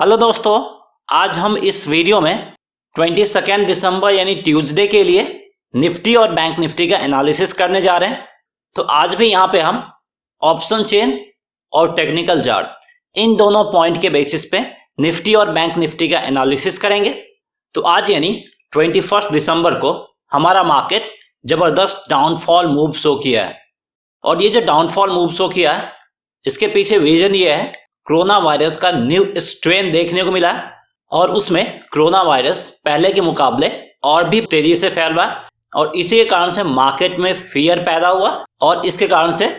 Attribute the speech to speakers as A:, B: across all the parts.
A: Hello दोस्तों, आज हम इस वीडियो में 22 दिसंबर यानी ट्यूसडे के लिए निफ्टी और बैंक निफ्टी का एनालिसिस करने जा रहे हैं। तो आज भी यहाँ पे हम ऑप्शन चेन और टेक्निकल चार्ट इन दोनों पॉइंट के बेसिस पे निफ्टी और बैंक निफ्टी का एनालिसिस करेंगे। तो आज यानी 21 दिसंबर को हमारा मार्केट जबरदस्त डाउनफॉल मूव शो किया है और ये जो डाउनफॉल मूव शो किया है इसके पीछे रीजन ये है, कोरोना वायरस का न्यू स्ट्रेन देखने को मिला और उसमें कोरोना वायरस पहले के मुकाबले और भी तेजी से फैल रहा है और इसी के कारण से मार्केट में फियर पैदा हुआ और इसके कारण से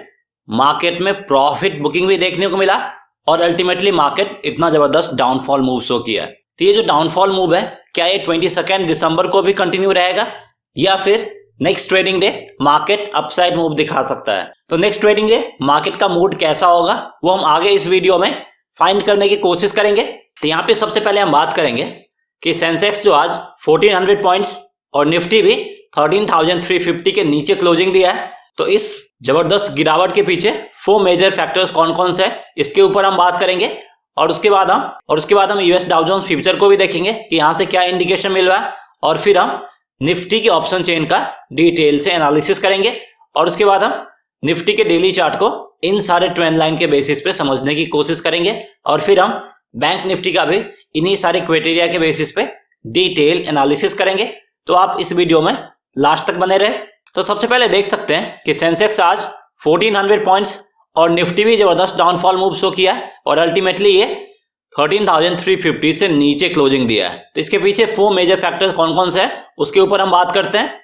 A: मार्केट में प्रॉफिट बुकिंग भी देखने को मिला और अल्टीमेटली मार्केट इतना जबरदस्त डाउनफॉल मूव शो किया है। तो ये जो डाउनफॉल मूव है, क्या ये 22 दिसंबर को भी कंटिन्यू रहेगा या फिर next trading day market upside move दिखा सकता है? तो नेक्स्ट ट्रेडिंग डे मार्केट का मूड कैसा होगा वो हम आगे इस वीडियो में फाइंड करने की कोशिश करेंगे। तो यहाँ पे सबसे पहले हम बात करेंगे कि सेंसेक्स जो आज 1400 पॉइंट्स और निफ्टी भी 13,350 के नीचे क्लोजिंग दिया है। तो इस जबरदस्त गिरावट के पीछे 4 मेजर फैक्टर्स कौन कौन से हैं इसके ऊपर हम बात करेंगे और उसके बाद हम यूएस डाउ जोन्स फ्यूचर को भी देखेंगे कि यहाँ से क्या इंडिकेशन मिल रहा है और फिर हम निफ्टी के ऑप्शन चेन का डिटेल से एनालिसिस करेंगे और उसके बाद हम निफ्टी के डेली चार्ट को इन सारे ट्रेंड लाइन के बेसिस पे समझने की कोशिश करेंगे और फिर हम बैंक निफ्टी का भी इन्हीं सारे क्राइटेरिया के बेसिस पे डिटेल एनालिसिस करेंगे। तो आप इस वीडियो में लास्ट तक बने रहे। तो सबसे पहले देख सकते हैं कि सेंसेक्स आज 1400 पॉइंट्स और निफ्टी भी जबरदस्त डाउनफॉल मूव शो किया है और अल्टीमेटली ये 13,350 से नीचे क्लोजिंग दिया है। तो इसके पीछे 4 मेजर फैक्टर्स कौन कौन से हैं उसके ऊपर हम बात करते हैं।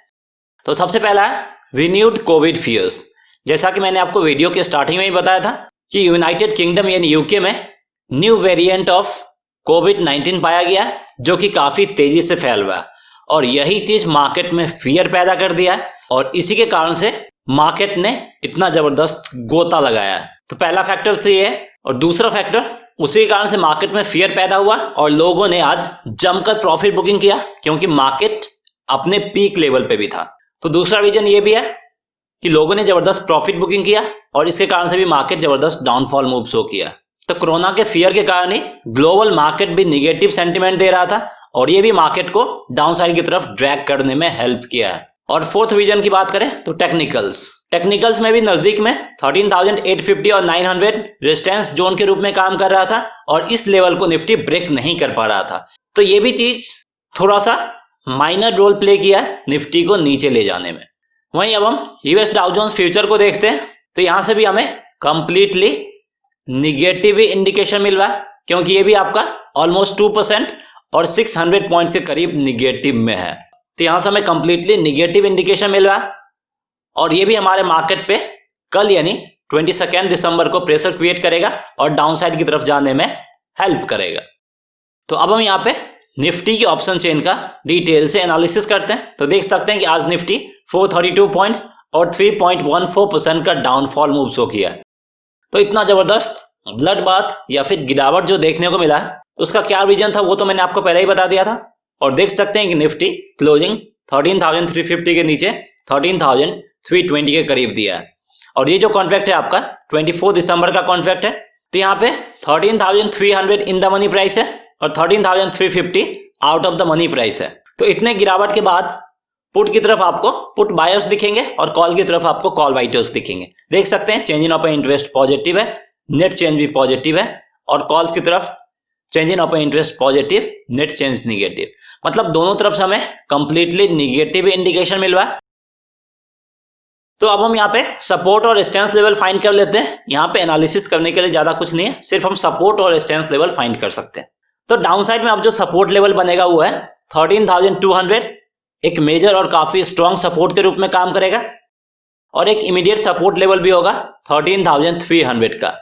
A: तो सबसे पहला है रिन्यूड कोविड फियर्स। जैसा कि मैंने आपको वीडियो के स्टार्टिंग में ही बताया था कि यूनाइटेड किंगडम यानी यूके में न्यू वेरिएंट ऑफ कोविड-19 पाया गया है जो कि काफी तेजी से फैल रहा है और यही चीज मार्केट में फियर पैदा कर दिया है और इसी के कारण से मार्केट ने इतना जबरदस्त गोता लगाया है। तो पहला फैक्टर से ये है और दूसरा फैक्टर उसी के कारण से मार्केट में फियर पैदा हुआ और लोगों ने आज जमकर प्रॉफिट बुकिंग किया क्योंकि मार्केट अपने पीक लेवल पे भी था। तो दूसरा रीजन ये भी है कि लोगों ने जबरदस्त प्रॉफिट बुकिंग किया और इसके कारण से भी मार्केट जबरदस्त डाउनफॉल मूव शो किया। तो कोरोना के फियर के कारण ही ग्लोबल मार्केट भी निगेटिव सेंटीमेंट दे रहा था और ये भी मार्केट को डाउनसाइड की तरफ ड्रैग करने में हेल्प किया है। और फोर्थ रीजन की बात करें तो टेक्निकल्स में भी नजदीक में 13,850 और 900 रेजिस्टेंस जोन के रूप में काम कर रहा था और इस लेवल को निफ्टी ब्रेक नहीं कर पा रहा था। तो ये भी चीज थोड़ा सा माइनर रोल प्ले किया है निफ्टी को नीचे ले जाने में। वहीं अब हम यूएस डाउ जोन्स फ्यूचर को देखते हैं तो यहां से भी हमें कंप्लीटली निगेटिव इंडिकेशन मिल रहा है क्योंकि ये भी आपका ऑलमोस्ट 2% और 600 पॉइंट के करीब निगेटिव में है। तो यहां से हमें कंप्लीटली निगेटिव इंडिकेशन मिल रहा है और ये भी हमारे मार्केट पे कल यानी 22 दिसंबर को प्रेशर क्रिएट करेगा और डाउनसाइड की तरफ जाने में हेल्प करेगा। तो अब हम यहाँ पे निफ्टी के ऑप्शन चेन का डिटेल से एनालिसिस करते हैं। तो देख सकते हैं कि आज निफ्टी 432 पॉइंट्स और 3.14% का डाउनफॉल मूव शो किया है। तो इतना जबरदस्त ब्लड बाथ या फिर गिरावट जो देखने को मिला है उसका क्या रीजन था वो तो मैंने आपको पहले ही बता दिया था और देख सकते हैं कि निफ्टी क्लोजिंग 13,350 के नीचे 13,320 के करीब दिया है और ये जो कॉन्ट्रैक्ट है आपका 24 दिसंबर का कॉन्ट्रैक्ट है। तो यहाँ पे 13,300 इन द मनी प्राइस है और 13,350 out of the money price है। तो इतने गिरावट के बाद पुट की तरफ आपको पुट बायर्स दिखेंगे और कॉल की तरफ आपको कॉल राइटर्स दिखेंगे। देख सकते हैं change in open interest positive है, नेट चेंज भी पॉजिटिव है और कॉल्स की तरफ change in open interest positive, net change negative. मतलब दोनों तरफ से हमें कंप्लीटली निगेटिव इंडिकेशन मिल रहा है। तो अब हम यहाँ पे सपोर्ट और रेजिस्टेंस लेवल फाइंड कर लेते हैं। यहाँ पे एनालिसिस करने के लिए ज्यादा कुछ नहीं है, सिर्फ हम सपोर्ट और रेजिस्टेंस लेवल फाइंड कर सकते हैं। तो डाउन साइड में अब जो सपोर्ट लेवल बनेगा वो है 13,200, एक मेजर और काफी स्ट्रॉन्ग सपोर्ट के रूप में काम करेगा और एक इमीडिएट सपोर्ट लेवल भी होगा 13,300 का।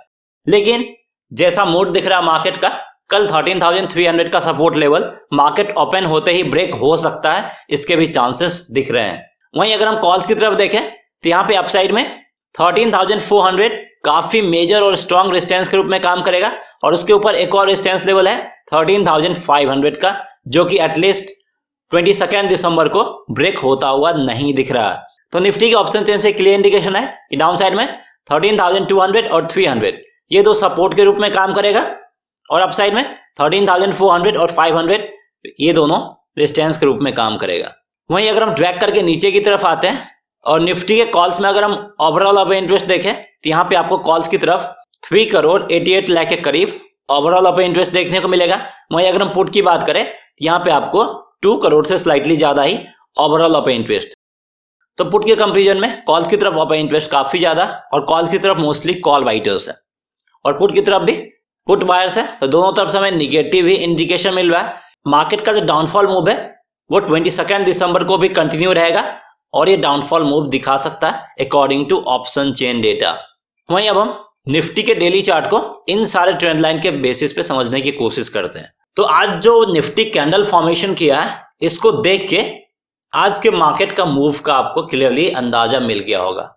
A: लेकिन जैसा मूड दिख रहा है मार्केट का, कल 13,300 का सपोर्ट लेवल मार्केट ओपन होते ही ब्रेक हो सकता है, इसके भी चांसेस दिख रहे हैं। वहीं अगर हम कॉल्स की तरफ देखें तो यहाँ पे अपसाइड में 13,400 काफी मेजर और स्ट्रॉन्ग रेजिस्टेंस के रूप में काम करेगा और उसके ऊपर एक और रेजिस्टेंस लेवल है 13,500 का जो कि एटलीस्ट 22 दिसंबर को ब्रेक होता हुआ नहीं दिख रहा है। तो निफ्टी के ऑप्शन चेन से क्लियर इंडिकेशन है कि डाउन साइड में 13,200 और 300 ये दो सपोर्ट के रूप में काम करेगा और अपसाइड में 13,400 और 500 ये दोनों रेजिस्टेंस के रूप में काम करेगा। वहीं अगर हम ड्रैग करके नीचे की तरफ आते हैं और निफ्टी के कॉल्स में अगर हम ओवरऑल ओपन इंटरेस्ट देखें तो यहाँ पे आपको कॉल्स की तरफ 3,88 लाख के करीब ओवरऑल ओपन इंटरेस्ट देखने को मिलेगा। वहीं अगर हम पुट की बात करें तो यहाँ पे आपको 2 करोड़ से स्लाइटली ज्यादा ही ओवरऑल ओपन इंटरेस्ट। तो पुट के कंपेरिजन में कॉल्स की तरफ ओपन इंटरेस्ट काफी ज्यादा और कॉल्स की तरफ मोस्टली कॉल राइटर्स है और पुट की तरफ भी पुट बायर्स है। तो दोनों तरफ से हमें निगेटिव ही इंडिकेशन मिल रहा है। मार्केट का जो डाउनफॉल मूव है वो 22 दिसंबर को भी कंटिन्यू रहेगा और ये डाउनफॉल मूव दिखा सकता है according to option chain data. वहीं अब हम निफ्टी के डेली चार्ट को इन सारे ट्रेंड लाइन के बेसिस पे समझने की कोशिश करते हैं। तो आज जो निफ्टी कैंडल फॉर्मेशन किया है इसको देख के आज के मार्केट का मूव का आपको क्लियरली अंदाजा मिल गया होगा।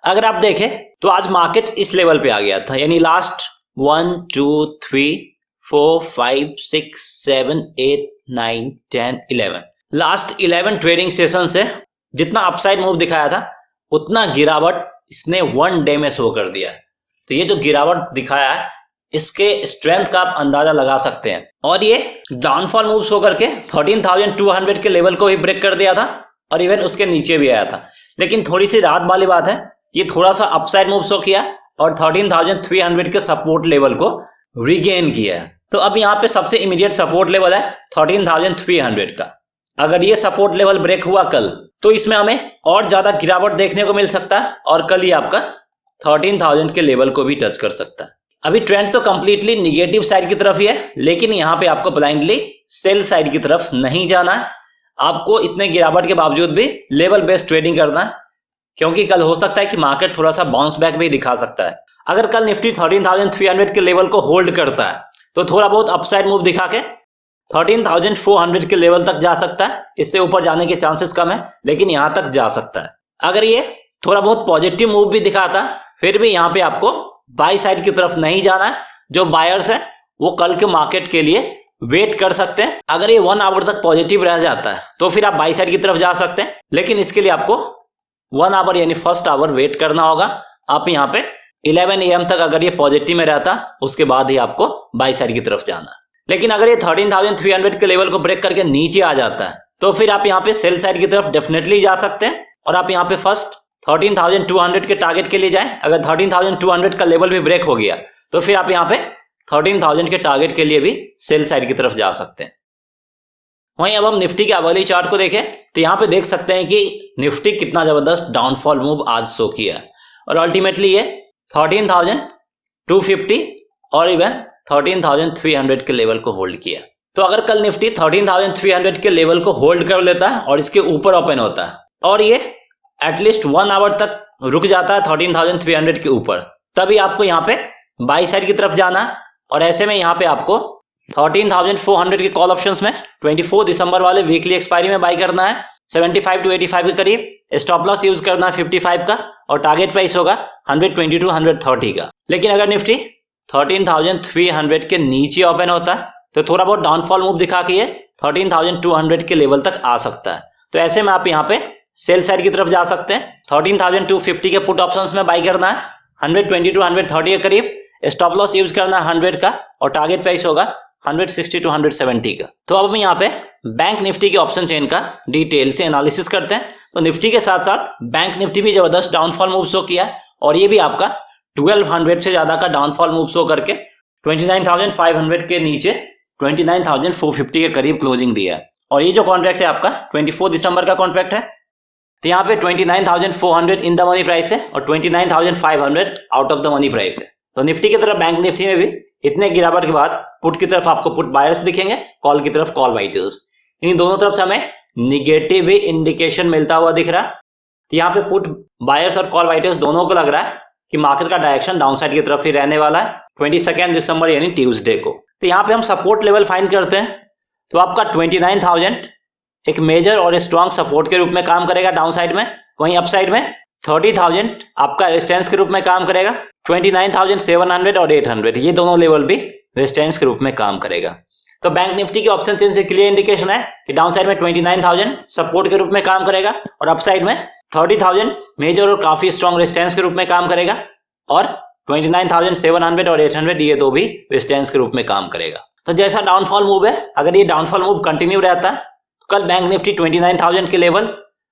A: अगर आप देखें तो आज मार्केट इस लेवल पे आ गया था, यानी लास्ट 1 2 3 4 5 6 7 8 9 10 11 लास्ट 11 ट्रेडिंग सेशन से जितना अपसाइड मूव दिखाया था उतना गिरावट इसने 1 डे में शो कर दिया है। तो ये जो गिरावट दिखाया है इसके स्ट्रेंथ का आप अंदाजा लगा सकते हैं और ये डाउनफॉल मूव शो करके 13,200 के लेवल को भी ब्रेक कर दिया था और इवन उसके नीचे भी आया था। लेकिन थोड़ी सी राहत वाली बात है, ये थोड़ा सा अपसाइड मूव शो किया और 13,300 के सपोर्ट लेवल को रिगेन किया है। तो अब यहाँ पे सबसे इमीडिएट सपोर्ट लेवल है 13,300 का। अगर ये सपोर्ट लेवल ब्रेक हुआ कल तो इसमें हमें और ज्यादा गिरावट देखने को मिल सकता है और कल ही आपका 13,000 के लेवल को भी टच कर सकता है। अभी ट्रेंड तो कंप्लीटली निगेटिव साइड की तरफ ही है, लेकिन यहाँ पे आपको ब्लाइंडली सेल साइड की तरफ नहीं जाना है। आपको इतने गिरावट के बावजूद भी लेवल बेस्ड ट्रेडिंग करना है, क्योंकि कल हो सकता है कि मार्केट थोड़ा सा बाउंस बैक भी दिखा सकता है। अगर कल निफ्टी 13,300 के लेवल को होल्ड करता है तो थोड़ा बहुत अपसाइड मूव दिखा के 13,400 के लेवल तक जा सकता है। इससे ऊपर जाने के चांसेस कम है, लेकिन यहां तक जा सकता है। अगर ये थोड़ा बहुत पॉजिटिव मूव भी दिखाता फिर भी यहाँ पे आपको बाई साइड की तरफ नहीं जाना है। जो बायर्स है वो कल के मार्केट के लिए वेट कर सकते हैं। अगर ये 1 आवर तक पॉजिटिव रह जाता है तो फिर आप बाई साइड की तरफ जा सकते हैं, लेकिन इसके लिए आपको 1 आवर यानी फर्स्ट आवर वेट करना होगा। आप यहाँ पे 11 AM तक अगर ये पॉजिटिव में रहता उसके बाद ही आपको बाई साइड की तरफ जाना। लेकिन अगर ये 13,300 के लेवल को ब्रेक करके नीचे आ जाता है तो फिर आप यहाँ पे सेल साइड की तरफ डेफिनेटली जा सकते हैं और आप यहाँ पे फर्स्ट 13,200 के टारगेट के लिए जाएं। अगर 13,200 का लेवल भी ब्रेक हो गया तो फिर आप यहाँ पे 13,000 के टारगेट के लिए भी सेल साइड की तरफ जा सकते हैं। वहीं अब हम निफ्टी के अवर्ली चार्ट को देखें तो यहाँ पे देख सकते हैं कि निफ्टी कितना जबरदस्त डाउनफॉल मूव आज शो किया है और अल्टीमेटली ये 13,250 और इवन 13,300 के लेवल को होल्ड किया। तो अगर कल निफ्टी 13,300 के लेवल को होल्ड कर लेता है और इसके ऊपर ओपन होता है और ये एटलीस्ट 1 आवर तक रुक जाता है 13,300 के ऊपर, तभी आपको यहाँ पे बाई साइड की तरफ जाना है। और ऐसे में यहाँ पे आपको 13,400 के कॉल ऑप्शंस में 24 दिसंबर वाले वीकली एक्सपायरी में बाई करना है 75 to 85 के करीब। स्टॉप लॉस यूज करना है 55 का और टारगेट प्राइस होगा 120 to 130 का। लेकिन अगर निफ्टी 13,300 के नीचे ओपन होता है तो थोड़ा बहुत डाउनफॉल मूव दिखा के ये 13,200 के लेवल तक आ सकता है। तो ऐसे में आप यहाँ पे सेल साइड की तरफ जा सकते हैं। 13,250 के पुट ऑप्शंस में बाई करना है 120 to 130 के करीब। स्टॉप लॉस यूज करना है 100 का और टारगेट प्राइस होगा 160 to 170 का। तो अब हम यहाँ पे बैंक निफ्टी के ऑप्शन चेन का डिटेल से एनालिसिस करते हैं। तो निफ्टी के साथ साथ बैंक निफ्टी भी जबरदस्त डाउनफॉल मूव शो किया और ये भी आपका 1200 से ज्यादा का डाउनफॉल मूव शो करके 29,500 के नीचे 29,450 के करीब क्लोजिंग दिया है। और ये जो कॉन्ट्रैक्ट है आपका 24 दिसंबर का कॉन्ट्रैक्ट है। तो यहाँ पे 29,400 इन द मनी प्राइस है और 29,500 out of the money price है। तो निफ्टी की तरफ बैंक निफ्टी में भी इतने गिरावट के बाद पुट की तरफ आपको पुट बायर्स दिखेंगे, कॉल की तरफ कॉल बायर्स। इन दोनों तरफ से हमें निगेटिव ही इंडिकेशन मिलता हुआ दिख रहा है। तो यहाँ पे पुट बायर्स और कॉल बायर्स दोनों को लग रहा है कि मार्केट का डायरेक्शन डाउन साइड की तरफ ही रहने वाला है 22 दिसंबर यानी ट्यूसडे को। तो यहाँ पे हम सपोर्ट लेवल फाइंड करते हैं तो आपका 29,000 एक मेजर और स्ट्रॉन्ग सपोर्ट के रूप में काम करेगा डाउन साइड में। वहीं अप साइड में 30,000 आपका रेजिस्टेंस के रूप में काम करेगा। 29,700 और 800 ये दोनों लेवल भी रेजिस्टेंस के रूप में काम करेगा। तो बैंक निफ्टी के ऑप्शन चेन से क्लियर इंडिकेशन है कि डाउन साइड में 29,000 सपोर्ट के रूप में काम करेगा और अप साइड में 30,000 मेजर और काफी स्ट्रॉन्ग रेजिस्टेंस के रूप में काम करेगा और 29,700 और 800 ये दो भी रेजिस्टेंस के रूप में काम करेगा। तो जैसा डाउनफॉल मूव है, अगर ये डाउनफॉल मूव कंटिन्यू रहता है तो कल बैंक निफ्टी 29,000 के लेवल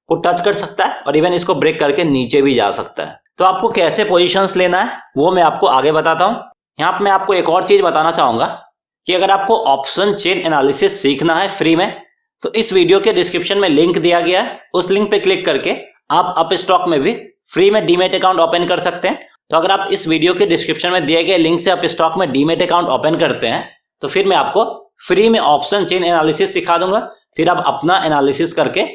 A: को टच कर सकता है और इवन इसको ब्रेक करके नीचे भी जा सकता है। तो आपको कैसे पोजीशंस लेना है वो मैं आपको आगे बताता हूं। यहाँ पे मैं आपको एक और चीज बताना चाहूंगा कि अगर आपको ऑप्शन चेन एनालिसिस सीखना है फ्री में, तो इस वीडियो के डिस्क्रिप्शन में लिंक दिया गया है, उस लिंक पे क्लिक करके आप अपस्टॉक में भी फ्री में डीमेट अकाउंट ओपन कर सकते हैं। तो अगर आप इस वीडियो के डिस्क्रिप्शन में दिए गए लिंक से अपस्टॉक में डीमेट अकाउंट ओपन करते हैं तो फिर मैं आपको फ्री में ऑप्शन चेन एनालिसिस सिखा दूंगा। फिर आप अपना एनालिसिस करके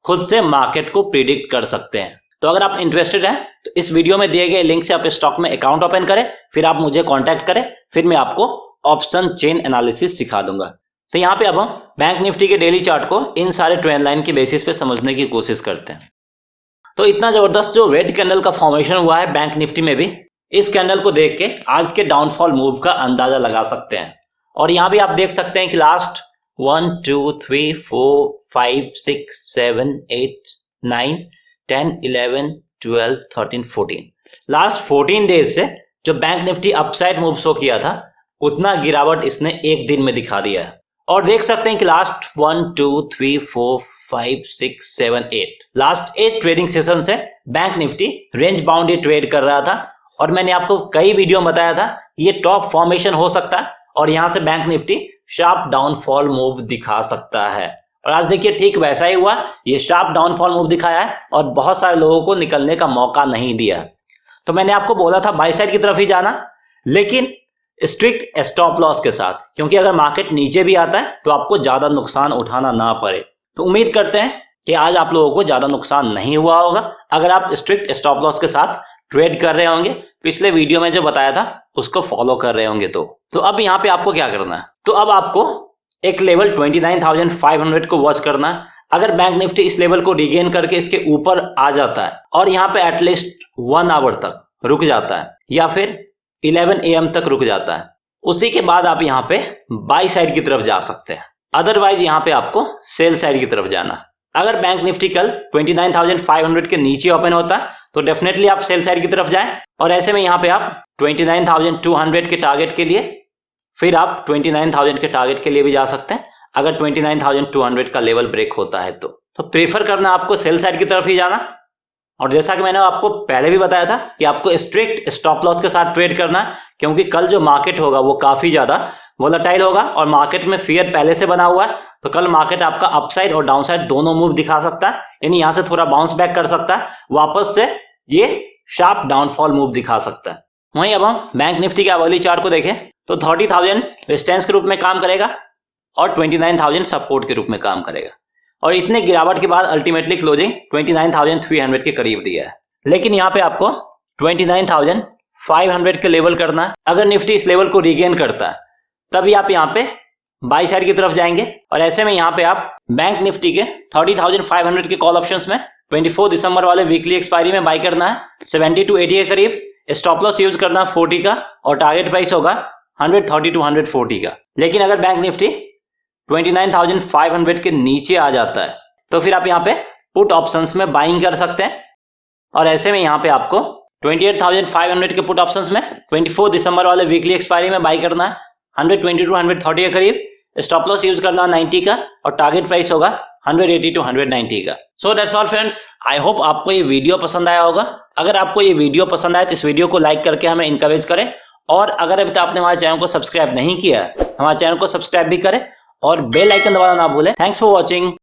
A: खुद से मार्केट को प्रिडिक्ट कर सकते हैं। तो अगर आप इंटरेस्टेड हैं तो इस वीडियो में दिए गए लिंक से आप स्टॉक में अकाउंट ओपन करें, फिर आप मुझे कांटेक्ट करें, फिर मैं आपको ऑप्शन चेन एनालिसिस सिखा दूंगा। तो यहाँ पे अब हम बैंक निफ्टी के डेली चार्ट को इन सारे ट्रेंड लाइन के बेसिस पे समझने की कोशिश करते हैं। तो इतना जबरदस्त जो रेड कैंडल का फॉर्मेशन हुआ है बैंक निफ्टी में भी, इस कैंडल को देख के आज के डाउनफॉल मूव का अंदाजा लगा सकते हैं। और यहाँ भी आप देख सकते हैं कि लास्ट 1 2 3 4 5 6 7 8 9 10 11 12 13 14 लास्ट 14 डेज से जो bank Nifty upside move show किया था उतना गिरावट इसने एक दिन में दिखा दिया है। और देख सकते हैं कि लास्ट 1 2 3 4 5 6 7 8 लास्ट 8 ट्रेडिंग सेशन से bank Nifty range bound trade कर रहा था। और मैंने आपको कई वीडियो में बताया था ये टॉप फॉर्मेशन हो सकता है और यहां से bank Nifty sharp downfall move दिखा सकता है। और आज देखिए ठीक वैसा ही हुआ, ये शार्प डाउनफॉल मूव दिखाया है और बहुत सारे लोगों को निकलने का मौका नहीं दिया। तो मैंने आपको बोला था बाई साइड की तरफ ही जाना, लेकिन स्ट्रिक्ट स्टॉप लॉस के साथ, क्योंकि अगर मार्केट नीचे भी आता है तो आपको ज्यादा नुकसान उठाना ना पड़े। तो उम्मीद करते हैं कि आज आप लोगों को ज्यादा नुकसान नहीं हुआ होगा अगर आप स्ट्रिक्ट स्टॉप लॉस के साथ ट्रेड कर रहे होंगे, पिछले वीडियो में जो बताया था उसको फॉलो कर रहे होंगे। तो अब यहाँ पे आपको क्या करना है, तो अब आपको एक लेवल 29,500 को वॉच करना है। अगर बैंक निफ्टी इस लेवल को रिगेन करके इसके ऊपर आ जाता है और यहाँ पे एटलीस्ट 1 आवर तक रुक जाता है या फिर 11 AM तक रुक जाता है, उसी के बाद आप यहाँ पे बाई साइड की तरफ जा सकते हैं। अदरवाइज यहाँ पे आपको सेल साइड की तरफ जाना। अगर बैंक निफ्टी कल 29,500 के नीचे ओपन होता है तो डेफिनेटली आप सेल साइड की तरफ जाएं, और ऐसे में यहाँ पे आप 29,200 के टारगेट के लिए, फिर आप 29,000 के टारगेट के लिए भी जा सकते हैं अगर 29,200 का लेवल ब्रेक होता है। तो प्रेफर करना आपको सेल साइड की तरफ ही जाना। और जैसा कि मैंने आपको पहले भी बताया था कि आपको स्ट्रिक्ट स्टॉप लॉस के साथ ट्रेड करना है, क्योंकि कल जो मार्केट होगा वो काफी ज्यादा वोलेटाइल होगा और मार्केट में फियर पहले से बना हुआ है। तो कल मार्केट आपका अपसाइड और डाउनसाइड दोनों मूव दिखा सकता है, यानी यहां से थोड़ा बाउंस बैक कर सकता है, वापस से ये शार्प डाउनफॉल मूव दिखा सकता है। वहीं अब हम बैंक निफ्टी के अवर्ली चार्ट को देखें तो 30,000 रेजिस्टेंस के रूप में काम करेगा और 29,000 सपोर्ट के रूप में काम करेगा। और इतने गिरावट के बाद अल्टीमेटली क्लोजिंग 29,300 के करीब दिया है। लेकिन यहाँ पे आपको 29,500 के लेवल करना है। अगर निफ्टी इस लेवल को रिगेन करता है तभी आप यहाँ पे बाई साइड की तरफ जाएंगे। और ऐसे में यहाँ पे आप बैंक निफ्टी के 30,500 के कॉल ऑप्शंस में 24 दिसंबर वाले वीकली एक्सपायरी में बाई करना है 70 to 80 के करीब। स्टॉप लॉस यूज करना 40 का और टारगेट प्राइस होगा 130 to 140 का। लेकिन अगर बैंक निफ्टी 29,500 के नीचे आ जाता है तो फिर आप यहाँ पे पुट ऑप्शंस में बाइंग कर सकते हैं। और ऐसे में यहाँ पे आपको 28,500 के पुट ऑप्शंस में 24 दिसंबर वाले वीकली एक्सपायरी में बाई करना है 120 to 130 के करीब। स्टॉप लॉस यूज करना 90 का और टारगेट प्राइस होगा 180 to 190 का। So that's all friends, I hope आपको ये वीडियो पसंद आया होगा। अगर आपको ये वीडियो पसंद आए तो इस वीडियो को लाइक करके हमें इंकरेज करें, और अगर अभी तक आपने हमारे चैनल को सब्सक्राइब नहीं किया है हमारे चैनल को सब्सक्राइब भी करें और बेल आइकन दबाना ना भूलें। Thanks for watching.